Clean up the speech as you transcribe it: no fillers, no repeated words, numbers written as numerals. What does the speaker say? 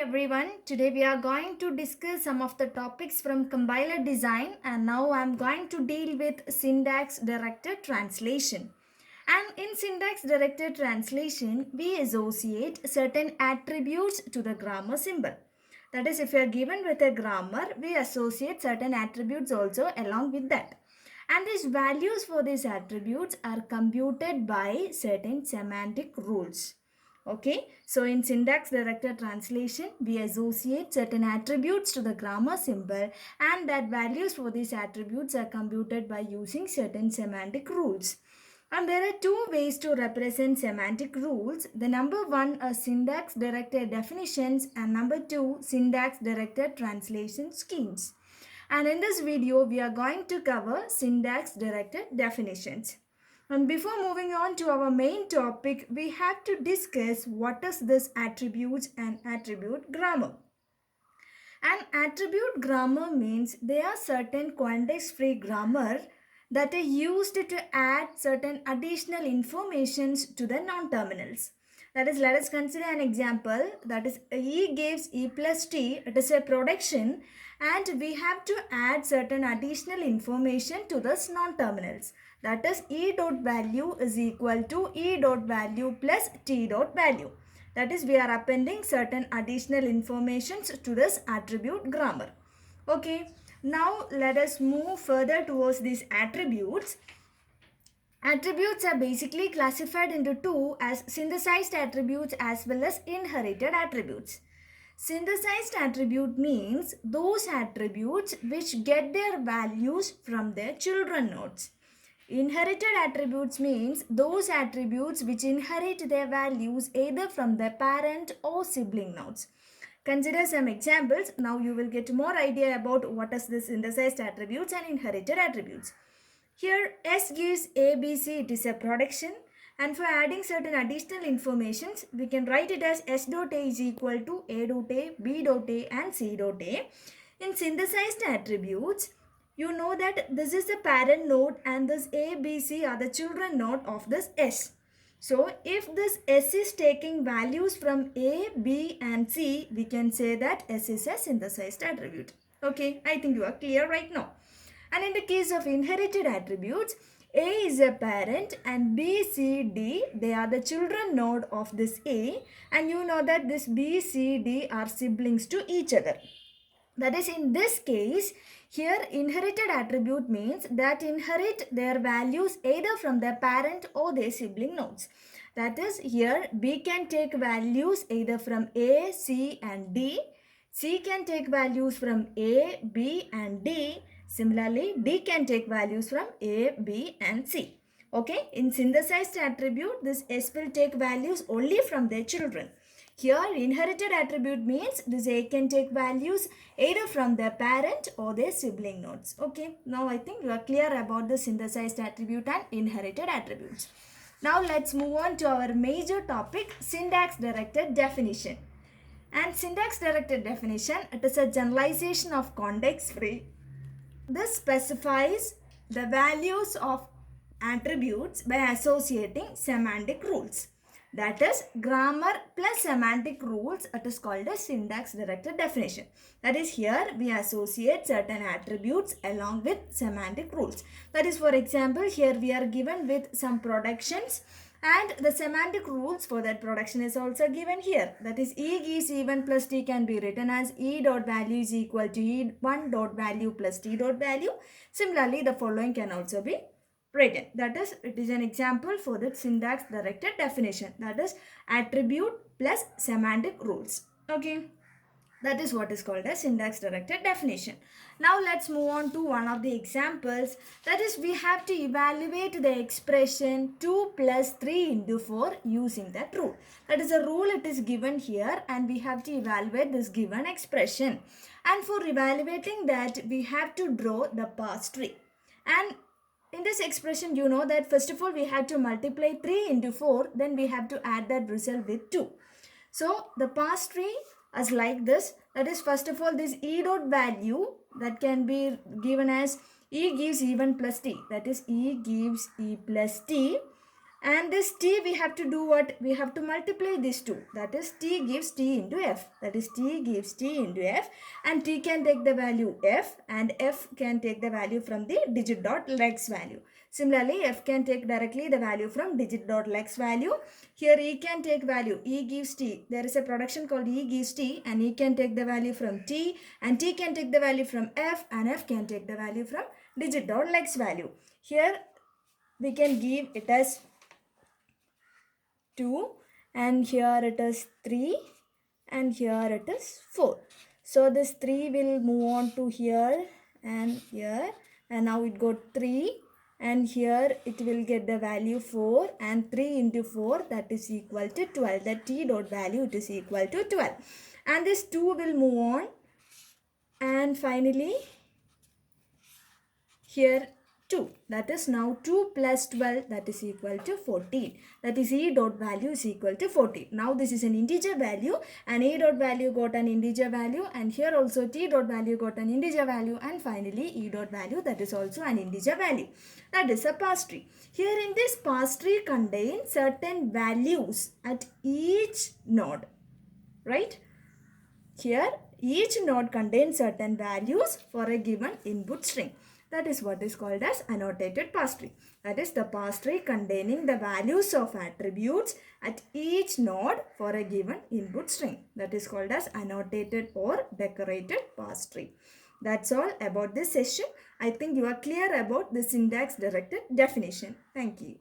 everyone. Today we are going to discuss some of the topics from compiler design, and now I am going to deal with syntax directed translation. And in syntax directed translation, we associate certain attributes to the grammar symbol. That is, if you are given with a grammar, we associate certain attributes also along with that. And these values for these attributes are computed by certain semantic rules. Okay, so in syntax directed translation, we associate certain attributes to the grammar symbol, and that values for these attributes are computed by using certain semantic rules. And there are two ways to represent semantic rules. The number one are syntax directed definitions, and number two, syntax directed translation schemes. And in this video, we are going to cover syntax directed definitions. And before moving on to our main topic, we have to discuss what is this attributes and attribute grammar. An attribute grammar means they are certain context-free grammar that are used to add certain additional informations to the non-terminals. That is, let us consider an example. That is, E gives E plus T. It is a production, and we have to add certain additional information to this non-terminals. That is, E dot value is equal to E dot value plus T dot value. That is, we are appending certain additional informations to this attribute grammar. Okay, now let us move further towards these attributes. Attributes are basically classified into two, as synthesized attributes as well as inherited attributes. Synthesized attribute means those attributes which get their values from their children nodes. Inherited attributes means those attributes which inherit their values either from their parent or sibling nodes. Consider some examples. Now you will get more idea about what is this synthesized attributes and inherited attributes. Here S gives A, B, C. It is a production, and for adding certain additional informations, we can write it as S dot A is equal to A dot A, B dot A and C dot A. In synthesized attributes, you know that this is the parent node and this A, B, C are the children node of this S. So if this S is taking values from A, B and C, we can say that S is a synthesized attribute. Okay, I think you are clear right now. And in the case of inherited attributes, A is a parent and B, C, D, they are the children node of this A, and you know that this B, C, D are siblings to each other. That is, in this case, here inherited attribute means that inherit their values either from their parent or their sibling nodes. That is, here B can take values either from A, C and D. C can take values from A, B and D. Similarly, D can take values from A, B and C. Okay, in synthesized attribute, this S will take values only from their children. Here, inherited attribute means this A can take values either from their parent or their sibling nodes. Okay, now I think you are clear about the synthesized attribute and inherited attributes. Now let's move on to our major topic, syntax directed definition. And syntax directed definition, it is a generalization of context free. This specifies the values of attributes by associating semantic rules. That is, grammar plus semantic rules, it is called a syntax directed definition. That is, here we associate certain attributes along with semantic rules. That is, for example, here we are given with some productions, and the semantic rules for that production is also given here. That is, E gives E1 plus T can be written as E dot value is equal to E1 dot value plus T dot value. Similarly, the following can also be written. That is, it is an example for the syntax directed definition. That is, attribute plus semantic rules. Okay. That is what is called a syntax directed definition. Now let's move on to one of the examples. That is, we have to evaluate the expression 2 plus 3 into 4 using that rule. That is a rule, it is given here, and we have to evaluate this given expression. And for evaluating that, we have to draw the parse tree. And in this expression, you know that first of all we have to multiply 3 into 4, then we have to add that result with 2. So the parse tree is like this. That is, first of all, this E dot value that can be given as E gives E1 plus T. That is, E gives E plus T. And this t, we have to do what? We have to multiply these two. That is t gives t into f. That is t gives t into f, and t can take the value f, and f can take the value from the digit dot lex value. Similarly, f can take directly the value from digit dot lex value. Here e can take value. E gives t. There is a production called e gives t, and e can take the value from t, and t can take the value from f, and f can take the value from digit dot lex value. Here we can give it as 2, and here it is 3, and here it is 4. So this 3 will move on to here, and now it got 3, and here it will get the value 4, and 3 into 4, that is equal to 12. The t dot value, it is equal to 12, and this 2 will move on, and finally here 2, that is now 2 plus 12, that is equal to 14. That is e dot value is equal to 14. Now this is an integer value, and e dot value got an integer value, and here also t dot value got an integer value, and finally e dot value, that is also an integer value. That is a parse tree. Here in this parse tree contains certain values at each node, right? Here each node contains certain values for a given input string. That is what is called as annotated parse tree. That is the parse tree containing the values of attributes at each node for a given input string. That is called as annotated or decorated parse tree. That's all about this session. I think you are clear about the syntax directed definition. Thank you.